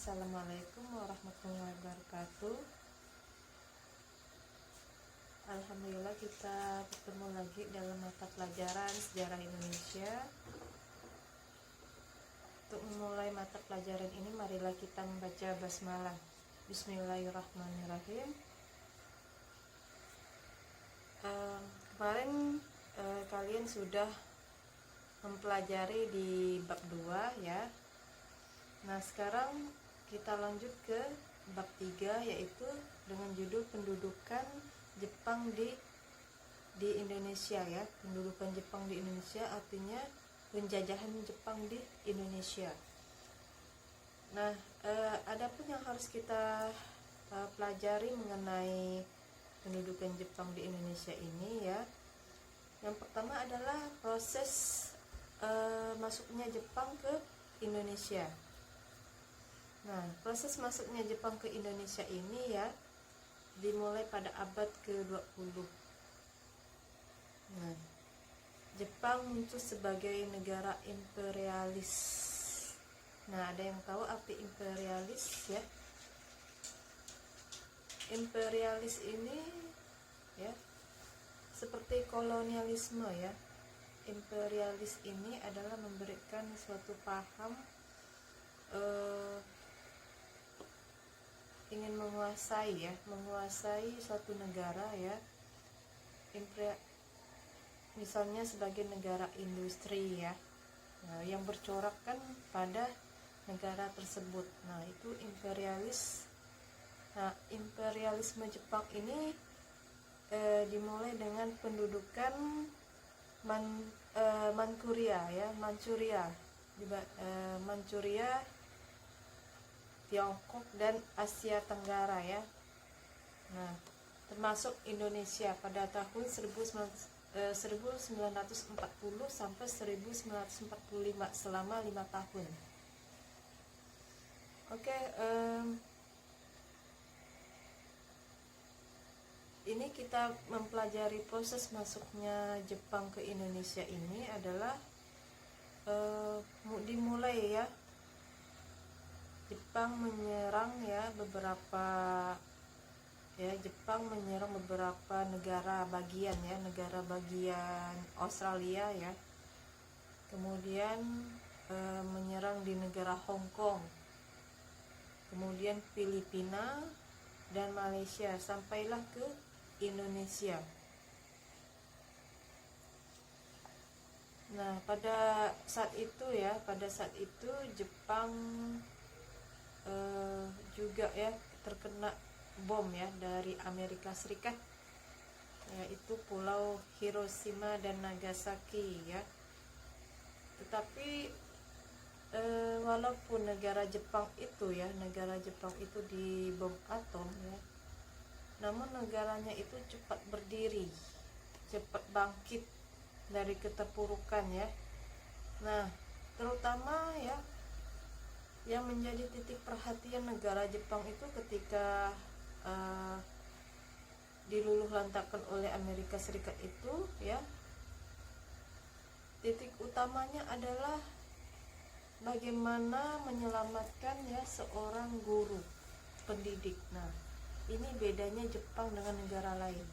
Assalamualaikum warahmatullahi wabarakatuh. Alhamdulillah kita bertemu lagi dalam mata pelajaran sejarah Indonesia. Untuk memulai mata pelajaran ini, marilah kita membaca basmalah. Bismillahirrahmanirrahim. Kemarin kalian sudah mempelajari di bab 2 ya. Nah, sekarang kita lanjut ke bab 3, yaitu dengan judul pendudukan Jepang di Indonesia ya. Pendudukan Jepang di Indonesia artinya penjajahan Jepang di Indonesia. Nah, ada pun yang harus kita pelajari mengenai pendudukan Jepang di Indonesia ini ya. Yang pertama adalah proses masuknya Jepang ke Indonesia. Nah, proses masuknya Jepang ke Indonesia ini ya dimulai pada abad ke-20. Nah, Jepang muncul sebagai negara imperialis. Nah, ada yang tahu arti imperialis ya? Imperialis ini ya seperti kolonialisme ya. Imperialis ini adalah memberikan suatu paham ingin menguasai suatu negara ya. Misalnya sebagai negara industri ya, nah, yang bercorakkan pada negara tersebut. Nah, itu imperialis. Nah, imperialisme Jepang ini dimulai dengan pendudukan Manchuria ya, Manchuria, Tiongkok dan Asia Tenggara ya. Nah, termasuk Indonesia pada tahun 1940 sampai 1945 selama 5 tahun. Oke, ini kita mempelajari proses masuknya Jepang ke Indonesia ini adalah dimulai ya. Jepang menyerang beberapa negara bagian ya, negara bagian Australia ya. Kemudian menyerang di negara Hong Kong. Kemudian Filipina dan Malaysia, sampailah ke Indonesia. Nah, pada saat itu Jepang juga ya terkena bom ya dari Amerika Serikat, yaitu pulau Hiroshima dan Nagasaki ya. Tetapi walaupun negara Jepang itu dibom atom ya, namun negaranya itu cepat berdiri, cepat bangkit dari keterpurukan ya. Nah, terutama ya yang menjadi titik perhatian negara Jepang itu ketika diluluhlantakkan oleh Amerika Serikat itu ya, titik utamanya adalah bagaimana menyelamatkan ya seorang guru pendidik. Nah, ini bedanya Jepang dengan negara lain.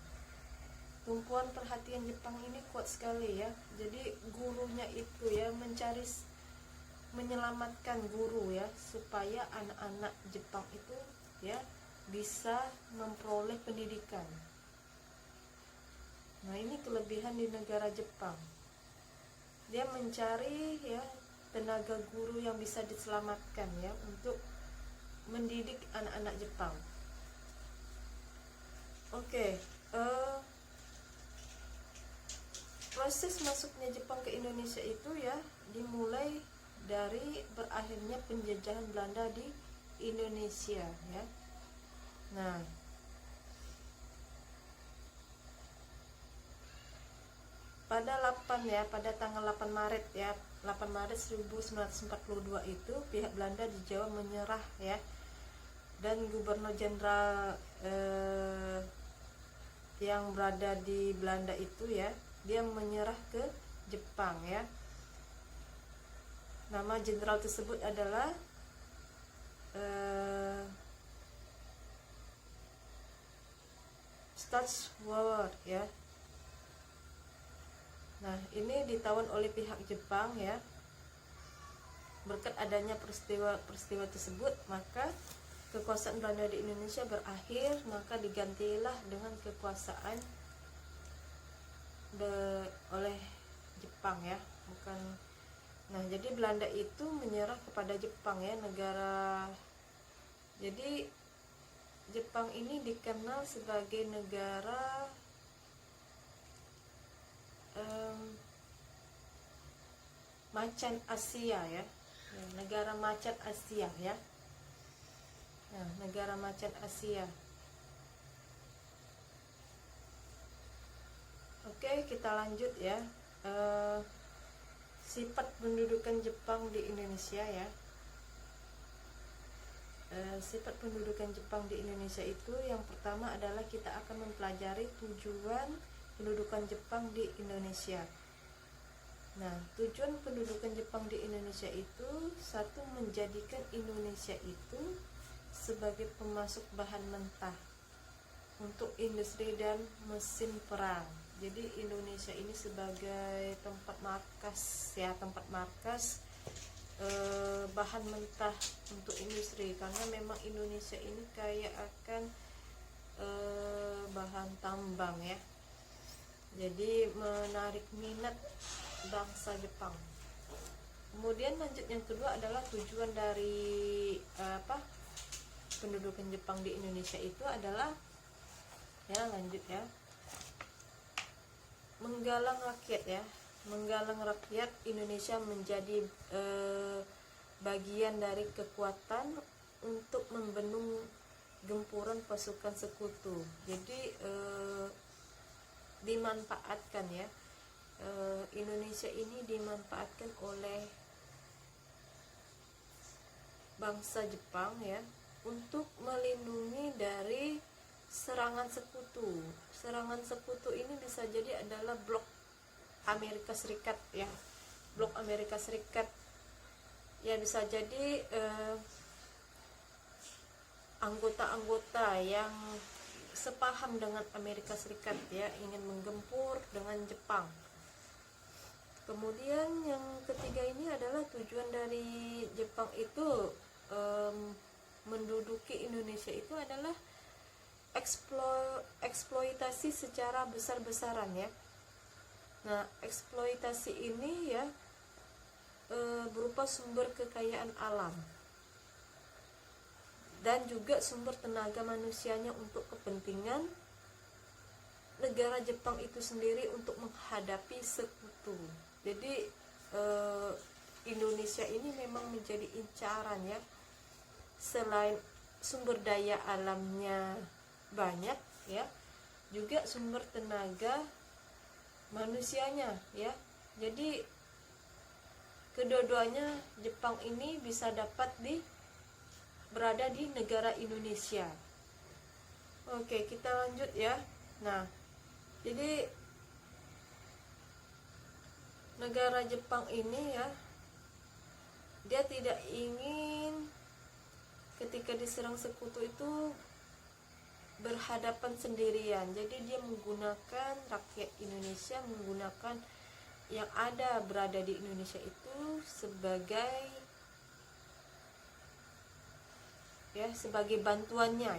Tumpuan perhatian Jepang ini kuat sekali ya. Jadi gurunya itu ya menyelamatkan guru ya, supaya anak-anak Jepang itu ya bisa memperoleh pendidikan. Nah, ini kelebihan di negara Jepang. Dia mencari ya tenaga guru yang bisa diselamatkan ya untuk mendidik anak-anak Jepang. Oke, proses masuknya Jepang ke Indonesia itu ya dimulai dari berakhirnya penjajahan Belanda di Indonesia ya. Nah, pada tanggal 8 Maret 1942 itu pihak Belanda di Jawa menyerah ya, dan Gubernur Jenderal yang berada di Belanda itu ya, dia menyerah ke Jepang ya. Nama jenderal tersebut adalah Staatswar ya. Nah, ini ditawan oleh pihak Jepang ya. Berkat adanya peristiwa tersebut, maka kekuasaan Belanda di Indonesia berakhir, maka digantilah dengan kekuasaan oleh Jepang ya, bukan. Nah, jadi Belanda itu menyerah kepada Jepang ya, negara. Jadi Jepang ini dikenal sebagai negara macan Asia ya, negara macan Asia ya. Nah, negara macan Asia. Oke, kita lanjut ya. Sifat pendudukan Jepang di Indonesia ya. Sifat pendudukan Jepang di Indonesia itu yang pertama adalah kita akan mempelajari tujuan pendudukan Jepang di Indonesia. Nah, tujuan pendudukan Jepang di Indonesia itu satu, menjadikan Indonesia itu sebagai pemasok bahan mentah untuk industri dan mesin perang. Jadi Indonesia ini sebagai tempat markas ya, bahan mentah untuk industri, karena memang Indonesia ini kaya akan bahan tambang ya. Jadi menarik minat bangsa Jepang. Kemudian lanjut yang kedua adalah tujuan dari pendudukan Jepang di Indonesia itu adalah ya, lanjut ya, menggalang rakyat Indonesia menjadi bagian dari kekuatan untuk membendung gempuran pasukan sekutu. Jadi dimanfaatkan ya, Indonesia ini dimanfaatkan oleh bangsa Jepang ya untuk melindungi dari serangan sekutu. Serangan sekutu ini bisa jadi adalah blok Amerika Serikat ya, blok Amerika Serikat ya, bisa jadi anggota-anggota yang sepaham dengan Amerika Serikat ya, ingin menggempur dengan Jepang. Kemudian yang ketiga ini adalah tujuan dari Jepang itu menduduki Indonesia itu adalah eksploitasi secara besar-besaran ya. Nah, eksploitasi ini ya berupa sumber kekayaan alam dan juga sumber tenaga manusianya untuk kepentingan negara Jepang itu sendiri untuk menghadapi sekutu. Jadi Indonesia ini memang menjadi incaran ya. Selain sumber daya alamnya banyak ya, juga sumber tenaga manusianya ya. Jadi kedua-duanya Jepang ini bisa dapat berada di negara Indonesia. Oke, kita lanjut ya. Nah, jadi negara Jepang ini ya, dia tidak ingin ketika diserang sekutu itu berhadapan sendirian. Jadi dia menggunakan rakyat Indonesia, menggunakan yang ada berada di Indonesia itu sebagai bantuannya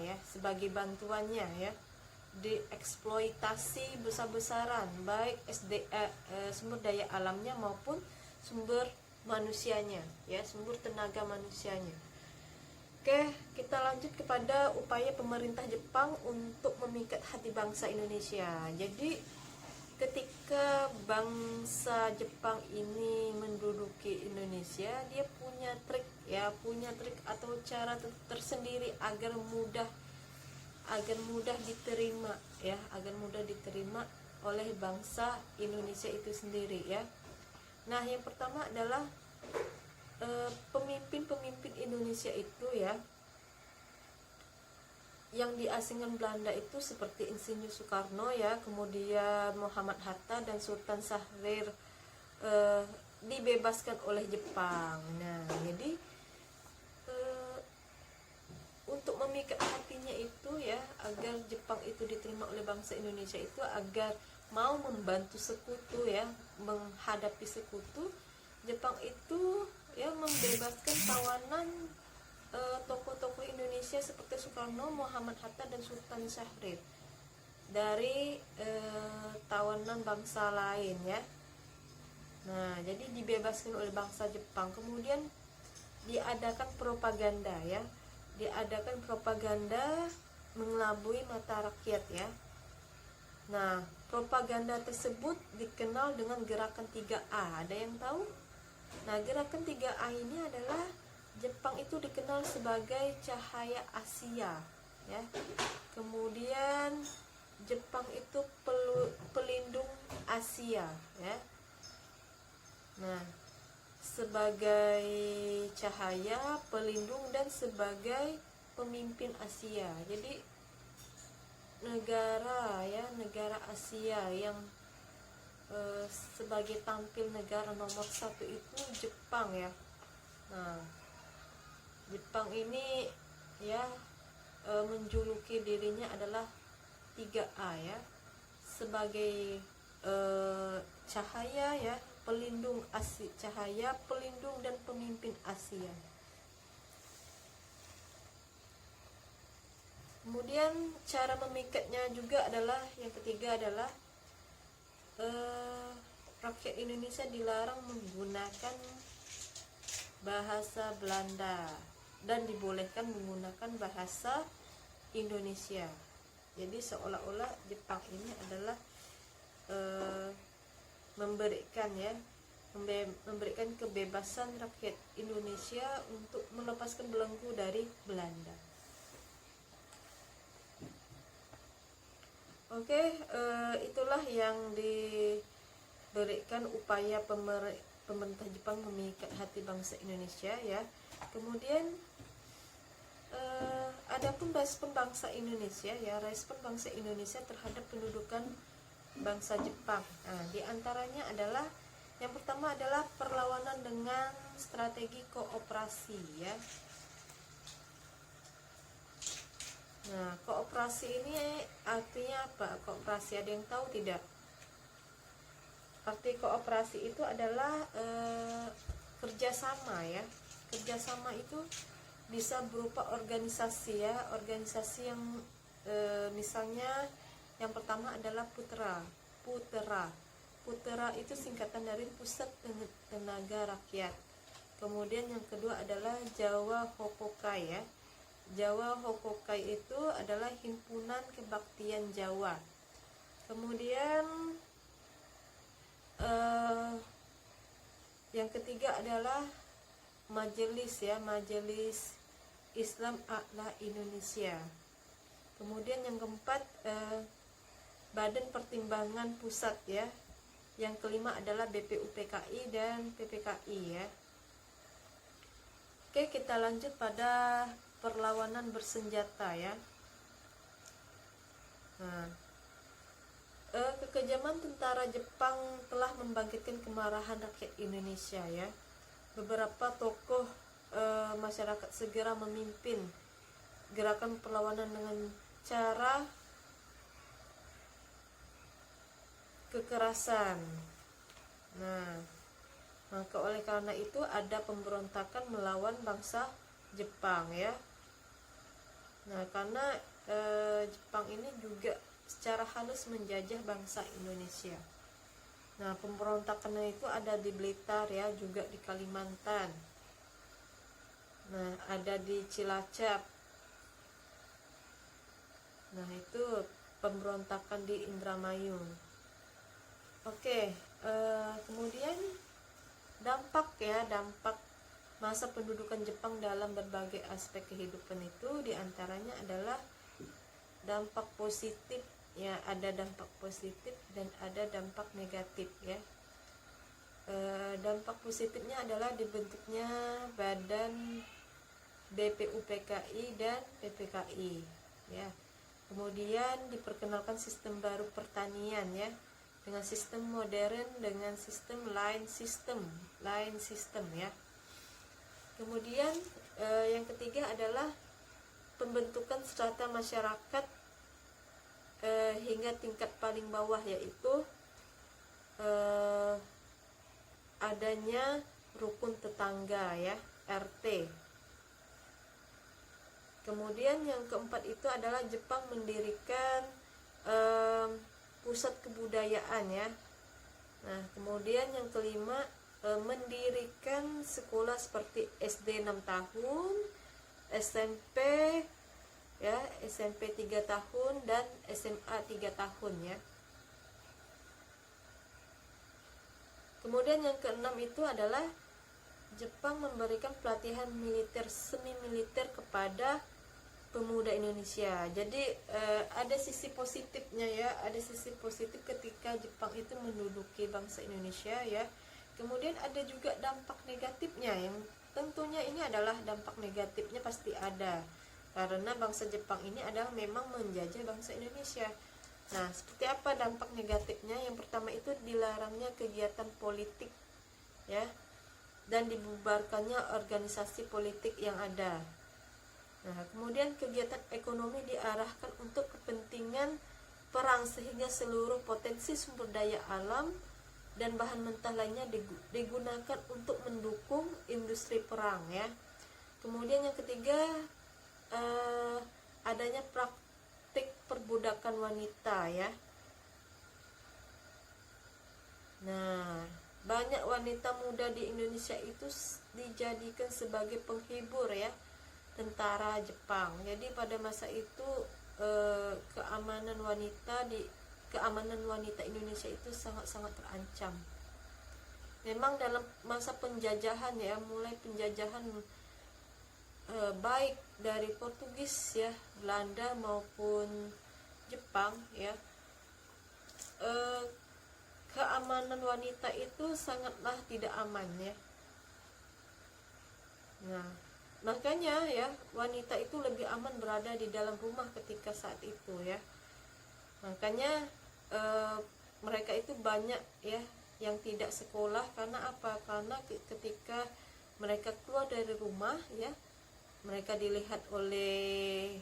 ya, dieksploitasi besar-besaran, baik sumber daya alamnya maupun sumber manusianya ya, sumber tenaga manusianya. Oke, kita lanjut kepada upaya pemerintah Jepang untuk memikat hati bangsa Indonesia. Jadi ketika bangsa Jepang ini menduduki Indonesia, dia punya trik atau cara tersendiri agar mudah diterima oleh bangsa Indonesia itu sendiri ya. Nah, yang pertama adalah pemimpin Indonesia itu ya, yang diasingkan Belanda itu seperti Insinyur Soekarno ya, kemudian Muhammad Hatta dan Sultan Syahrir dibebaskan oleh Jepang. Nah, jadi agar Jepang itu diterima oleh bangsa Indonesia itu agar mau membantu sekutu ya, menghadapi sekutu. Jepang itu ya membebaskan tawanan tokoh-tokoh Indonesia seperti Soekarno, Muhammad Hatta dan Sultan Syahrir dari tawanan bangsa lain ya. Nah, jadi dibebaskan oleh bangsa Jepang. Kemudian diadakan propaganda ya. Diadakan propaganda mengelabui mata rakyat ya. Nah, propaganda tersebut dikenal dengan gerakan 3A. Ada yang tahu? Nah, gerakan 3A ini adalah Jepang itu dikenal sebagai cahaya Asia ya. Kemudian Jepang itu pelindung Asia ya. Nah, sebagai cahaya, pelindung, dan sebagai pemimpin Asia. Jadi negara Asia yang sebagai tampil negara nomor 1 itu Jepang ya. Nah, Jepang ini ya menjuluki dirinya adalah 3A ya, sebagai cahaya ya, pelindung Asia, cahaya, pelindung, dan pemimpin Asia. Kemudian cara memikatnya juga adalah yang ketiga adalah rakyat Indonesia dilarang menggunakan bahasa Belanda dan dibolehkan menggunakan bahasa Indonesia. Jadi seolah-olah Jepang ini adalah memberikan kebebasan rakyat Indonesia untuk melepaskan belenggu dari Belanda. Oke, itulah yang diberikan upaya pemerintah Jepang memikat hati bangsa Indonesia ya. Kemudian adapun respon bangsa Indonesia ya, respon bangsa Indonesia terhadap pendudukan bangsa Jepang. Nah, diantaranya adalah yang pertama adalah perlawanan dengan strategi kooperasi ya. Nah, kooperasi ini artinya apa? Kooperasi, ada yang tahu tidak? Arti kooperasi itu adalah kerjasama ya. Kerjasama itu bisa berupa organisasi ya, organisasi yang misalnya yang pertama adalah Putera itu singkatan dari Pusat Tenaga Rakyat. Kemudian yang kedua adalah Jawa Hokokai ya. Jawa Hokokai itu adalah Himpunan Kebaktian Jawa. Kemudian yang ketiga adalah Majelis ya, Majelis Islam A'la Indonesia. Kemudian yang keempat Badan Pertimbangan Pusat ya. Yang kelima adalah BPUPKI dan PPKI ya. Oke, kita lanjut pada perlawanan bersenjata ya. Nah, kekejaman tentara Jepang telah membangkitkan kemarahan rakyat Indonesia ya. Beberapa tokoh masyarakat segera memimpin gerakan perlawanan dengan cara kekerasan. Nah, maka oleh karena itu ada pemberontakan melawan bangsa Jepang ya. Nah, karena Jepang ini juga secara halus menjajah bangsa Indonesia. Nah, pemberontakannya itu ada di Blitar ya, juga di Kalimantan. Nah, ada di Cilacap. Nah, itu pemberontakan di Indramayu. Oke, kemudian dampak masa pendudukan Jepang dalam berbagai aspek kehidupan itu diantaranya adalah dampak positif ya, ada dampak positif dan ada dampak negatif ya. Dampak positifnya adalah dibentuknya badan BPUPKI dan PPKI ya. Kemudian diperkenalkan sistem baru pertanian ya, dengan sistem modern, dengan sistem line system ya. Kemudian yang ketiga adalah pembentukan strata masyarakat hingga tingkat paling bawah, yaitu adanya rukun tetangga ya, RT. Kemudian yang keempat itu adalah Jepang mendirikan pusat kebudayaan ya. Nah, kemudian yang kelima, mendirikan sekolah seperti SD 6 tahun, SMP ya, SMP 3 tahun dan SMA 3 tahun ya. Kemudian yang keenam itu adalah Jepang memberikan pelatihan militer semi militer kepada pemuda Indonesia. Jadi ada sisi positifnya ya, ada sisi positif ketika Jepang itu menduduki bangsa Indonesia ya. Kemudian ada juga dampak negatifnya, yang tentunya ini adalah dampak negatifnya pasti ada, karena bangsa Jepang ini adalah memang menjajah bangsa Indonesia. Nah, seperti apa dampak negatifnya? Yang pertama itu dilarangnya kegiatan politik ya, dan dibubarkannya organisasi politik yang ada. Nah, kemudian kegiatan ekonomi diarahkan untuk kepentingan perang, sehingga seluruh potensi sumber daya alam dan bahan mentah lainnya digunakan untuk mendukung industri perang ya. Kemudian yang ketiga, adanya praktik perbudakan wanita ya. Nah, banyak wanita muda di Indonesia itu dijadikan sebagai penghibur ya tentara Jepang. Jadi pada masa itu keamanan wanita Indonesia itu sangat-sangat terancam. Memang dalam masa penjajahan ya, mulai penjajahan baik dari Portugis ya, Belanda maupun Jepang ya, keamanan wanita itu sangatlah tidak aman ya. Nah, makanya ya, wanita itu lebih aman berada di dalam rumah ketika saat itu ya. Makanya mereka itu banyak ya yang tidak sekolah. Karena apa? Karena ketika mereka keluar dari rumah ya, mereka dilihat oleh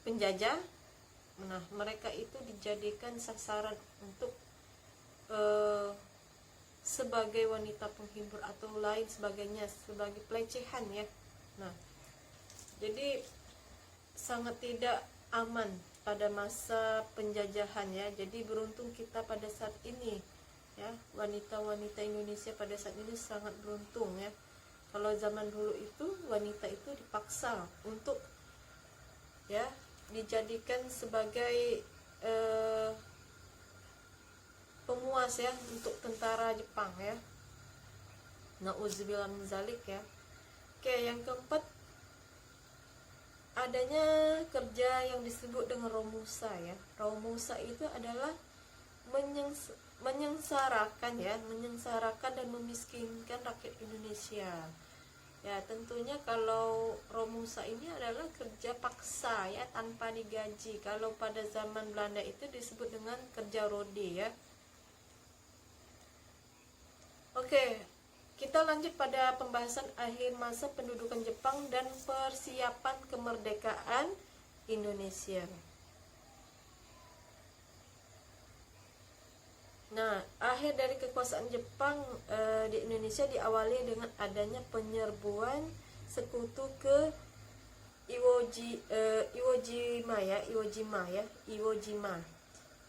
penjajah. Nah, mereka itu dijadikan sasaran untuk sebagai wanita penghibur atau lain sebagainya, sebagai pelecehan ya. Nah, jadi sangat tidak aman pada masa penjajahan ya. Jadi beruntung kita pada saat ini ya, wanita-wanita Indonesia pada saat ini sangat beruntung ya. Kalau zaman dulu itu wanita itu dipaksa untuk ya dijadikan sebagai penguas ya untuk tentara Jepang ya. Nauzubillah min zalik ya. Oke, yang keempat, adanya kerja yang disebut dengan romusa ya. Romusa itu adalah menyengsarakan ya, menyengsarakan dan memiskinkan rakyat Indonesia. Ya, tentunya kalau romusa ini adalah kerja paksa ya, tanpa digaji. Kalau pada zaman Belanda itu disebut dengan kerja rodi ya. Oke, kita lanjut pada pembahasan akhir masa pendudukan Jepang dan persiapan kemerdekaan Indonesia. Nah, akhir dari kekuasaan Jepang di Indonesia diawali dengan adanya penyerbuan sekutu ke Iwo Jima.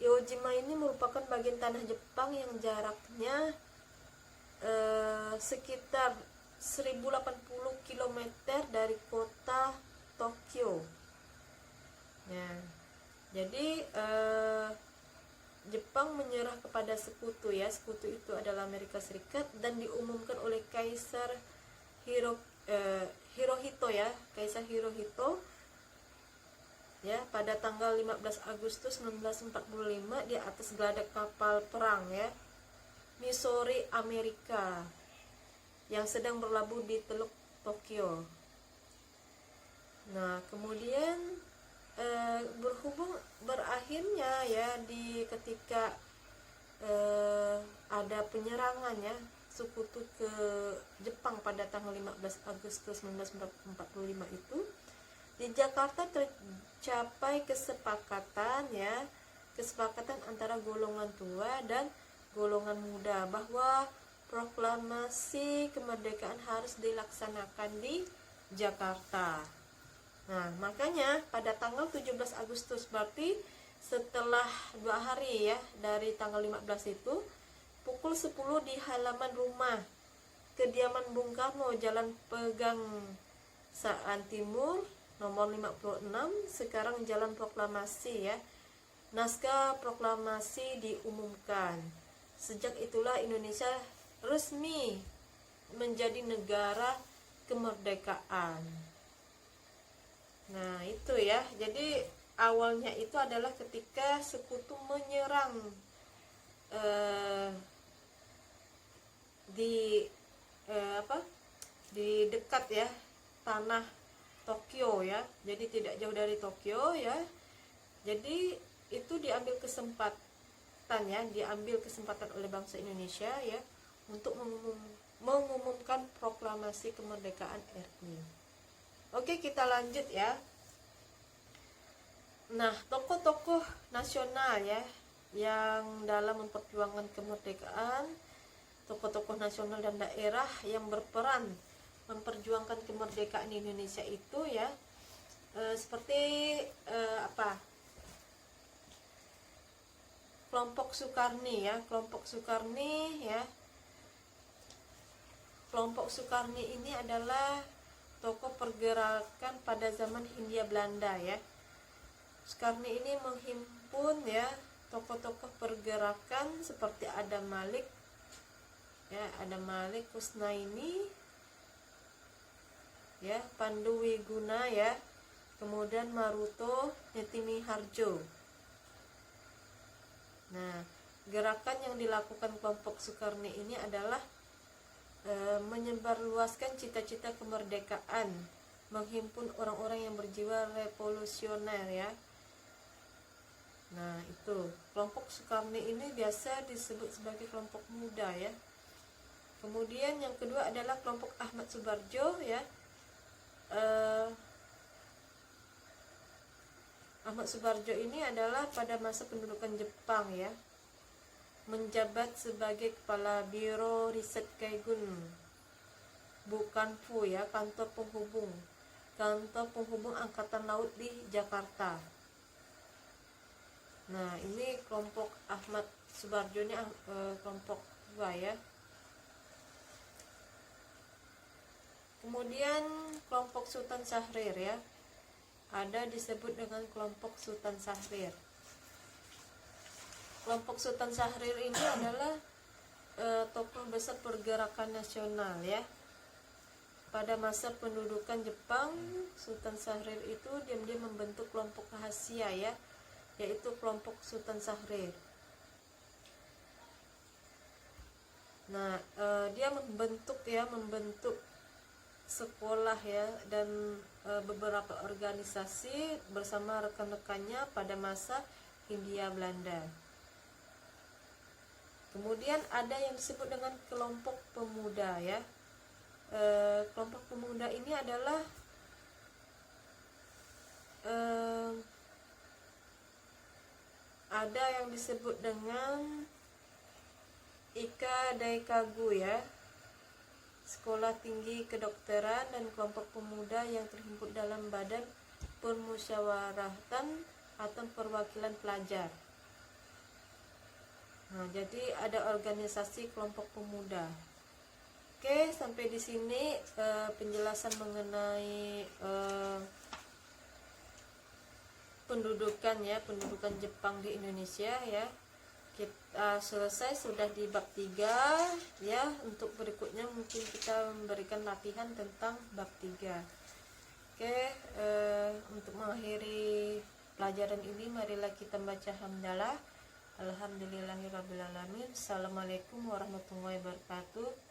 Iwo Jima ini merupakan bagian tanah Jepang yang jaraknya sekitar 1080 km dari kota Tokyo. Nah, jadi Jepang menyerah kepada sekutu ya. Sekutu itu adalah Amerika Serikat dan diumumkan oleh Kaisar Hirohito ya, Kaisar Hirohito ya, pada tanggal 15 Agustus 1945 di atas geladak kapal perang ya, Missouri Amerika, yang sedang berlabuh di Teluk Tokyo. Nah, kemudian berhubung berakhirnya ya di ketika ada penyerangan ya sekutu ke Jepang pada tanggal 15 Agustus 1945 itu, Di Jakarta tercapai kesepakatan antara golongan tua dan golongan muda bahwa proklamasi kemerdekaan harus dilaksanakan di Jakarta. Nah, makanya pada tanggal 17 Agustus, berarti setelah 2 hari ya dari tanggal 15 itu, pukul 10 di halaman rumah kediaman Bung Karno, Jalan Pegang Saan Timur, nomor 56, sekarang Jalan Proklamasi ya. Naskah proklamasi diumumkan. Sejak itulah Indonesia resmi menjadi negara kemerdekaan. Nah, itu ya. Jadi awalnya itu adalah ketika sekutu menyerang di dekat ya tanah Tokyo ya. Jadi tidak jauh dari Tokyo ya. Jadi itu diambil kesempatan oleh bangsa Indonesia ya untuk mengumumkan proklamasi kemerdekaan RI. Oke, kita lanjut ya. Nah, tokoh-tokoh nasional ya yang dalam memperjuangkan kemerdekaan, tokoh-tokoh nasional dan daerah yang berperan memperjuangkan kemerdekaan Indonesia itu ya, seperti kelompok Sukarni ya. Kelompok Sukarni ini adalah tokoh pergerakan pada zaman Hindia Belanda ya. Sukarni ini menghimpun ya tokoh-tokoh pergerakan seperti Adam Malik, Kusnaini ya, Pandu Wiguna ya, kemudian Maruto Netimiharjo. Nah, gerakan yang dilakukan kelompok Sukarni ini adalah menyebarluaskan cita-cita kemerdekaan, menghimpun orang-orang yang berjiwa revolusioner ya. Nah, itu kelompok Sukarni ini biasa disebut sebagai kelompok muda ya. Kemudian yang kedua adalah kelompok Ahmad Subarjo ya. Ahmad Subarjo ini adalah pada masa pendudukan Jepang ya, menjabat sebagai kepala Biro Riset Kaigun Bukanfu ya, kantor penghubung Angkatan Laut di Jakarta. Nah, ini kelompok Ahmad Subarjo ini kelompok dua ya. Kemudian kelompok Sultan Syahrir ya, ada disebut dengan kelompok Sultan Syahrir. Kelompok Sultan Syahrir ini adalah tokoh besar pergerakan nasional ya. Pada masa pendudukan Jepang, Sultan Syahrir itu diam-diam membentuk kelompok rahasia ya, yaitu kelompok Sultan Syahrir. Nah, dia membentuk sekolah ya dan beberapa organisasi bersama rekan-rekannya pada masa Hindia Belanda. Kemudian ada yang disebut dengan kelompok pemuda ya. Kelompok pemuda ini adalah ada yang disebut dengan Ika Daikagu ya, Sekolah Tinggi Kedokteran, dan kelompok pemuda yang terhimpun dalam Badan Permusyawaratan atau Perwakilan Pelajar. Nah, jadi ada organisasi kelompok pemuda. Oke, sampai di sini penjelasan mengenai pendudukan Jepang di Indonesia ya. Kita selesai sudah di bab 3 ya. Untuk berikutnya mungkin kita memberikan latihan tentang bab 3. Oke, untuk mengakhiri pelajaran ini marilah kita baca hamdalah. Alhamdulillahirabbil alamin. Assalamualaikum warahmatullahi wabarakatuh.